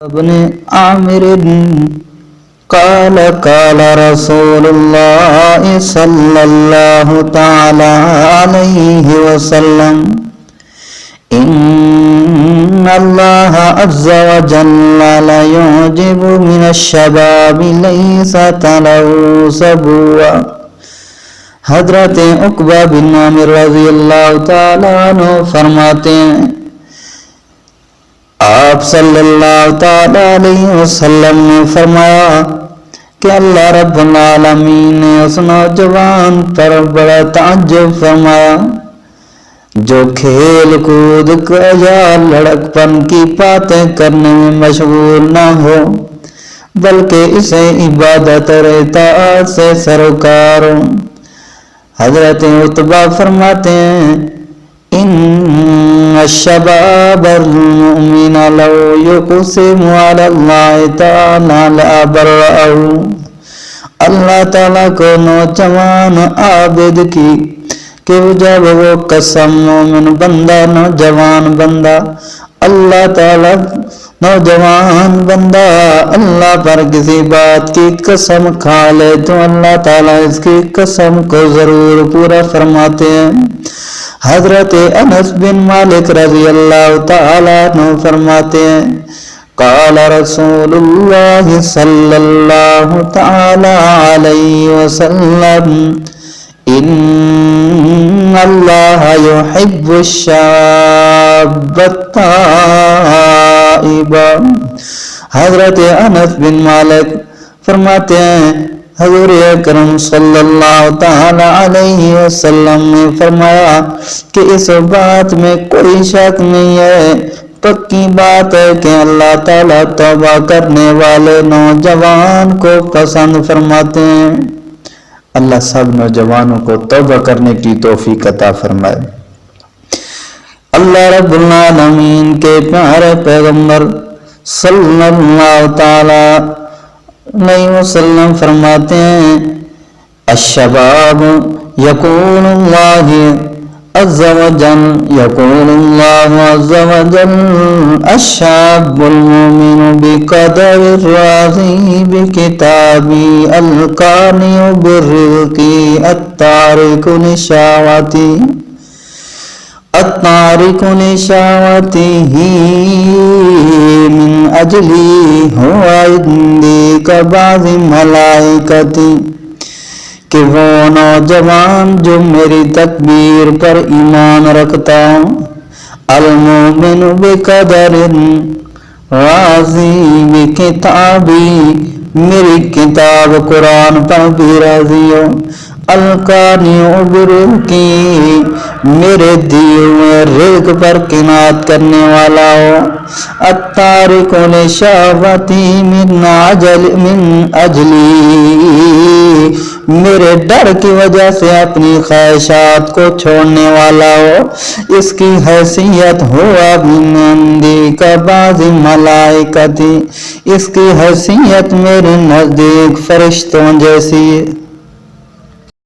ابن عامر قال قال رسول الله صلى الله تعالى عليه وسلم إن الله عز وجل لا يعجب من الشباب ليس له سبوا۔ حضرت عقبہ بن عامر رضی اللہ تعالیٰ عنہ فرماتے ہیں آپ صلی اللہ تعالیٰ علیہ وسلم نے فرمایا کہ اللہ رب العالمین نے اس نوجوان پر بڑا تعجب فرمایا جو کھیل کود یا لڑک پن کی باتیں کرنے میں مشغول نہ ہو بلکہ اسے عبادت اور اطاعت سے سروکار ہو۔ حضرت عتبہ فرماتے ہیں ان الشباب المؤمن لو يقسم على الله تعالى لأبرأه۔ اللہ تعالیٰ کو نوجوان عابد کی کہ جب وہ قسم مومن بندہ نوجوان بندہ اللہ تعالیٰ نوجوان بندہ اللہ پر کسی بات کی قسم کھا لے تو اللہ تعالیٰ اس کی قسم کو ضرور پورا فرماتے ہیں۔ حضرت انس بن مالک رضی اللہ تعالیٰ عنہ فرماتے ہیں قال رسول اللہ صلی اللہ تعالیٰ علیہ وسلم ان اللہ یحب الشاب التائب۔ حضرت انس بن مالک فرماتے ہیں حضور اکرم صلی اللہ تعالی علیہ وسلم نے فرمایا کہ اس بات میں کوئی شک نہیں ہے، پکی بات ہے کہ اللہ تعالیٰ توبہ کرنے والے نوجوان کو پسند فرماتے ہیں۔ اللہ سب نوجوانوں کو توبہ کرنے کی توفیق عطا فرمائے۔ اللہ رب العالمین کے پیارے پیغمبر صلی اللہ تعالی علیہ وسلم فرماتے ہیں الشباب یقول اللہ عز وجل یقول اللہ عز وجل الشاب المؤمن بقدر الراضی بکتابی القانع بالرزقی التارک لشہوتی التارک لشہوته من اجلی ہوا عندی کبعض ملائکتی کہ وہ نوجوان جو میری تکبیر پر ایمان رکھتا ہوں المؤمن بقدر راضی بکتابی میری کتاب قرآن پر بھی راضی ہو القانع برزقی میرے دیے ہوئے رزق پر قناعت کرنے والا ہو التارک لشہوتی من اجلی میرے ڈر کی وجہ سے اپنی خواہشات کو چھوڑنے والا ہو اس کی حیثیت ہوا من عندی کبعض ملائکتی اس کی حیثیت میرے نزدیک فرشتوں جیسی ہے۔